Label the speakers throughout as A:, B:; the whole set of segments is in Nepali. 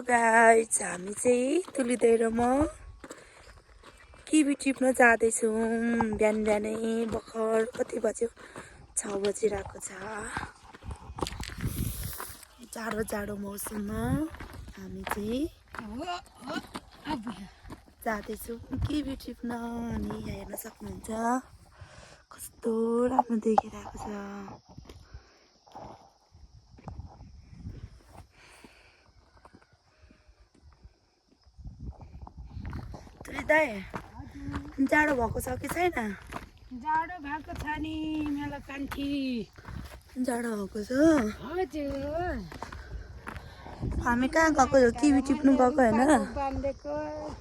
A: गाइज हामी चाहिँ तुलिदै र म किबी टिप्न जाँदैछौँ। बिहान बिहानै भर्खर कति बज्यो 6 बजिरहेको छ। जाडो जाडो मौसममा हामी चाहिँ जाँदैछौँ किबी टिप्न। अनि यहाँ हेर्न सक्नुहुन्छ कस्तो राम्रो देखिरहेको छ। दाइ जाडो भएको छ कि छैन?
B: जाडो भएको छ नि मेला कान्छी।
A: जाडो भएको छ।
B: हजुर
A: हामी कहाँ गएको हो? किबी टिप्नु गएको होइन?
B: बाँधेको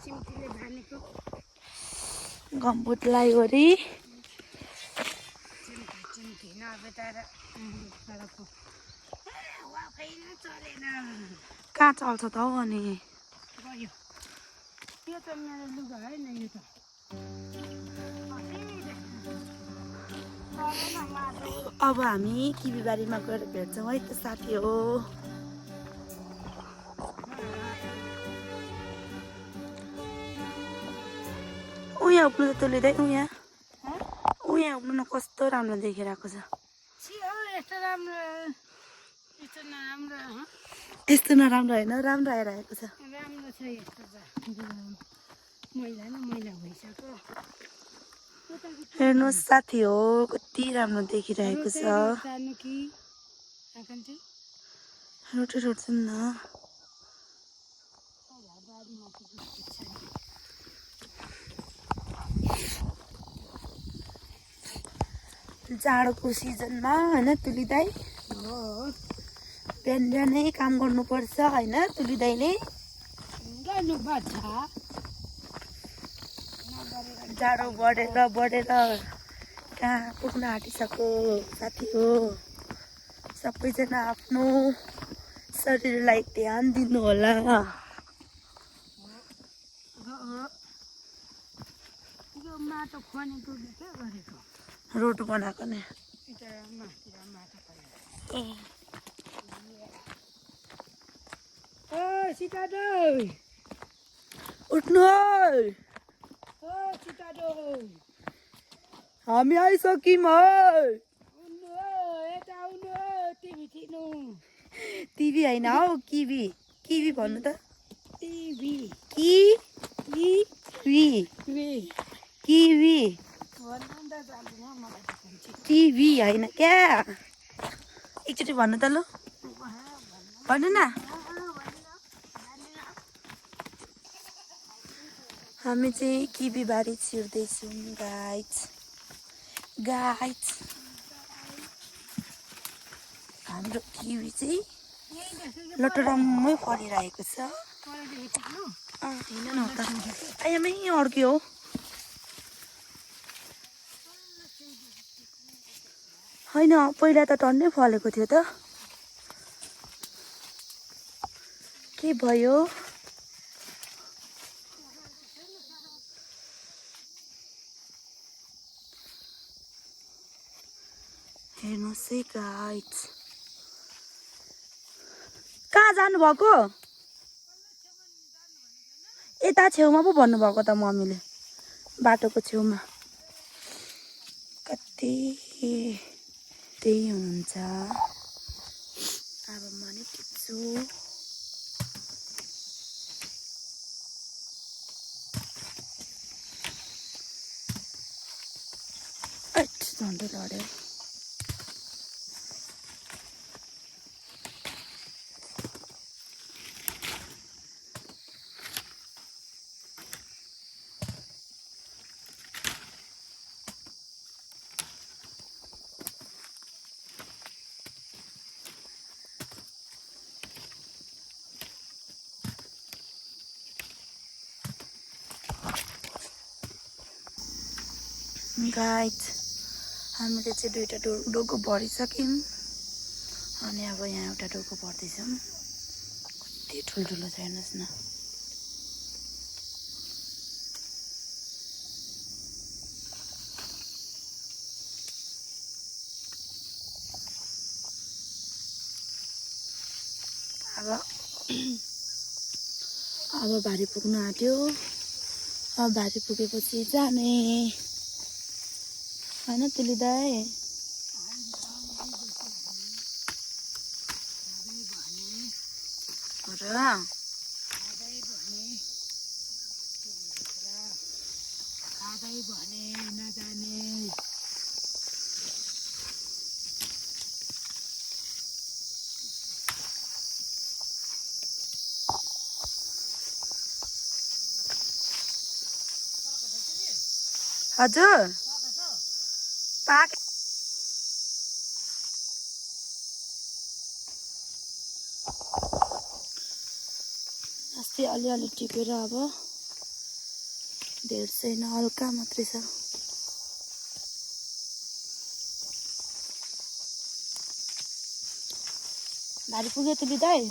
B: चिम्टीले बाँधेको
A: गम्बुट लाइवरी
B: चिम्टी नबेटाएर सडकको वाफै चलेन।
A: कहाँ चल्छ त हौ? अनि
B: गयो यो त मेरो लुगा होइन यो त
A: अब हामी किबीबारीमा गएर भेट्छौँ है त साथी हो। उहाँ उक्नु त तुलिँदै उहाँ उक्नु न कस्तो राम्रो देखिरहेको छ।
B: यस्तो राम्रो यस्तो नराम्रो
A: त्यस्तो नराम्रो होइन, राम्रो आइरहेको छ।
B: राम्रो छ यस्तो त मैला न मैला भइसक्यो।
A: हेर्नुहोस् साथी हो कति राम्रो देखिरहेको छ।
B: जानु कि आकान्क्षी
A: रोटी रोट्छौँ न। जाडोको सिजनमा होइन तुलिदाई बिहान बिहानै काम गर्नुपर्छ होइन तुलिदाईले?
B: गर्नुपर्छ।
A: जाडो बढेर बढेर कहाँ पुग्न आँटिसक्यो साथी हो। सबैजना आफ्नो शरीरलाई ध्यान दिनु होला।
B: यो माटो खनेको कि के गरेको?
A: रोड बनाएको नि।
B: ओ सितादो
A: उठ्नु है,
B: ओ सितादो
A: हामी आइसक्यौँ है।
B: उठ्नु हो यता आउनु हो टिभी थिच्नु।
A: टिभी होइन हौ किबी। किबी भन्नु त।
B: टिभी
A: किवी किवी
B: भन्नु त जान्दिनँ मलाई त भन्छ।
A: टिभी होइन क्या। एकचोटि भन्नु त लु, भन्नु न। हामी चाहिँ किबी बारी छिर्दैछौँ गाइज। हाम्रो किवी चाहिँ लटरम्मै फलिरहेको छ। होइन न त आयामै अड्क्यो हो। होइन पहिला त टन्नै फलेको थियो त के भयो? हेर्नुहोस् है गाइज, कहाँ जानुभएको? यता छेउमा पो भन्नुभएको त मम्मीले, बाटोको छेउमा। कति त्यही हुनुहुन्छ। अब म नि टिप्छु। झन्डै लड्यो। गाइज हामीले चाहिँ दुईवटा डोको भरिसक्यौँ। अनि अब यहाँ एउटा डोको भर्दैछौँ। कति ठुल्ठुलो छ हेर्नुहोस् न। अब अब भारी पुग्नु आँट्यो। अब भारी पुगेपछि जाने होइन तुली दाइ?
B: खाँदै भने नजाने
A: हजुर पाक अस्ति अलिअलि टिपेर अब धेर छैन, हल्का मात्रै छ। भारी पुग्यो तुली दाइ?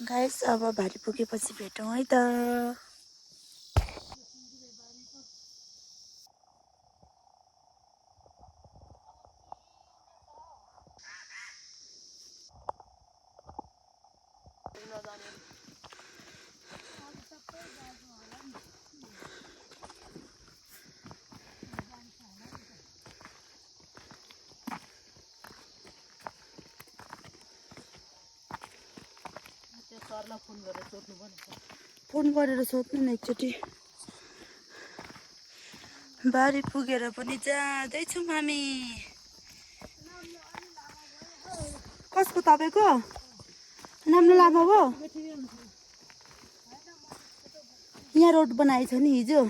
A: गाइस अब भारी पुगेपछि भेटौँ है त। फोन गरेर सोध्नु न एकचोटि। बारी पुगेर पनि जाँदैछौँ हामी। कसको? तपाईँको नाम लामा हो? यहाँ रोड बनाएछ नि हिजो,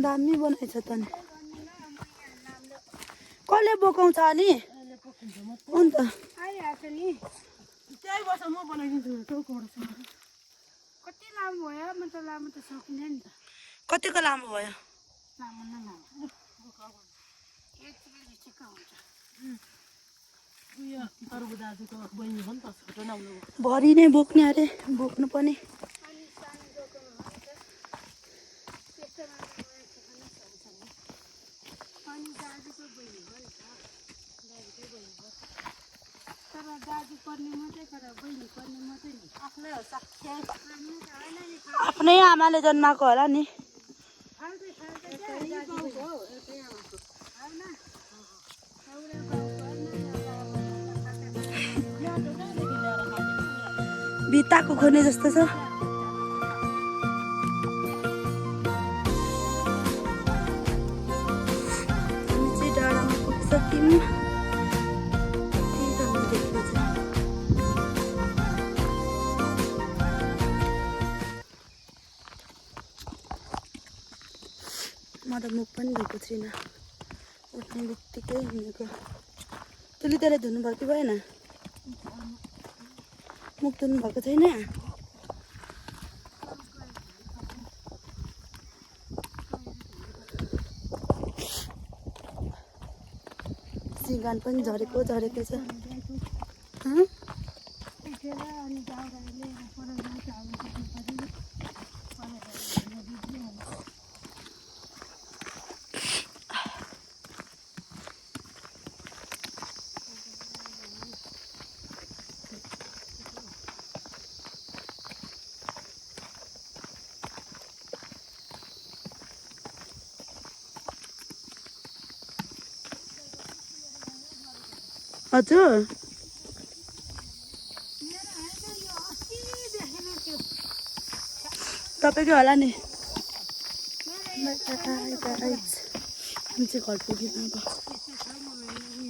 A: दामी बनाएछ त नि। कसले बोकाउँछ अनि? अन्त
B: त्यही वर्ष म बनाइदिन्छु टाउकोबाट। कति लामो भयो? म त लामो त सकिँदैन नि त।
A: कतिको लामो भयो?
B: लामो न लामो एक ठिक्क हुन्छ। उयो तरबु दाजुको बहिनी हो नि त, छोटो नहुनु
A: भरि नै बोक्ने अरे, बोक्नु पनि।
B: अनि सानो दोकान हो नि त, त्यस्तोमा अनि दाजुको बहिनी हो नि त, दाजुकै बहिनी हो। तर दाजु पर्ने मात्रै, तर बहिनी पर्ने मात्रै नि आफ्नै हो। सक्छ
A: आफ्नै आमाले जन्माएको होला नि।
B: फाल्टै फाल्टै एउटै गाउँको हो, एउटै आमाको होइन। एउटा गाउँको
A: भित्ताको खोने जस्तो छ। हामी चाहिँ डाँडामा पुगिसक्यौँ। म त मुख पनि धोएको छुइनँ, उठ्ने बित्तिकै हिँडेको। तुली त्यसले धुनुभयो कि भएन? मुख धुनु भएको छैन? सिँगान पनि झरेको झरेकै छ। हजुर तपाईँकै होला नि। हामी चाहिँ घर पुग्यौँ अब।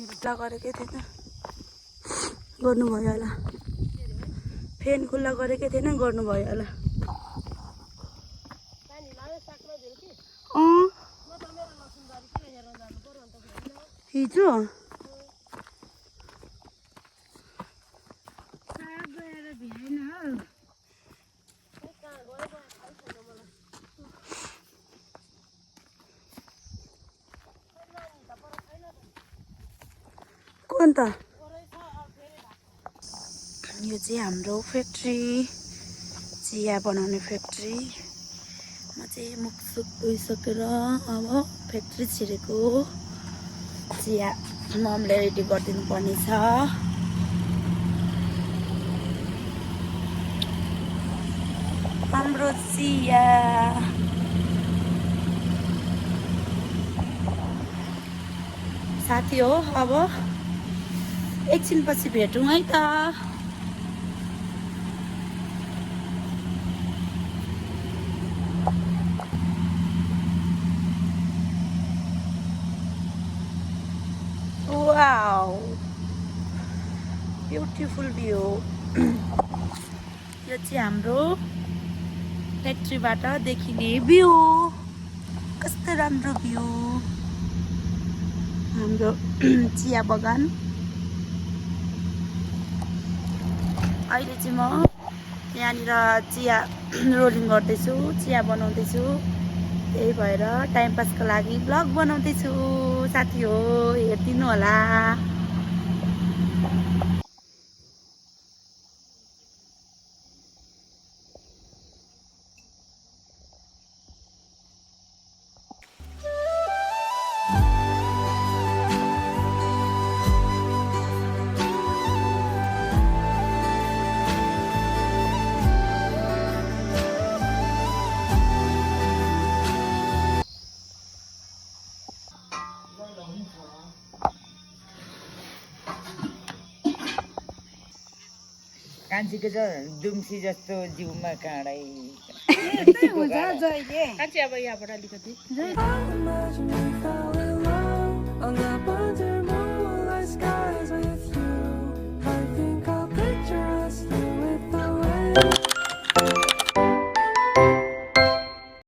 A: खुल्ला गरेकै थिएन, गर्नुभयो होला। फ्यान खुल्ला गरेकै थिएन, गर्नुभयो होला। हिजो अन्त यो चाहिँ हाम्रो फ्याक्ट्री चिया बनाउने फ्याक्ट्री म चाहिँ मुखसुक धोइसकेर अब फ्याक्ट्री छिरेको चिया ममले रेडी गरिदिनु पर्ने छ हाम्रो चिया साथी हो अब एकछिनपछि भेटौँ है त वाउ ब्युटिफुल भ्यू यो चाहिँ हाम्रो फ्याक्ट्रीबाट देखिने भ्यू कस्तो राम्रो भ्यू हाम्रो चिया बगान अहिले चाहिँ म यहाँनिर चिया रोलिङ गर्दैछु चिया बनाउँदैछु त्यही भएर टाइम पासको लागि ब्लग बनाउँदैछु साथी हो हेरिदिनु होला
C: कान्छीको छ दुम्सी जस्तो जिउमा काँडै
A: कान्छी अब यहाँबाट अलिकति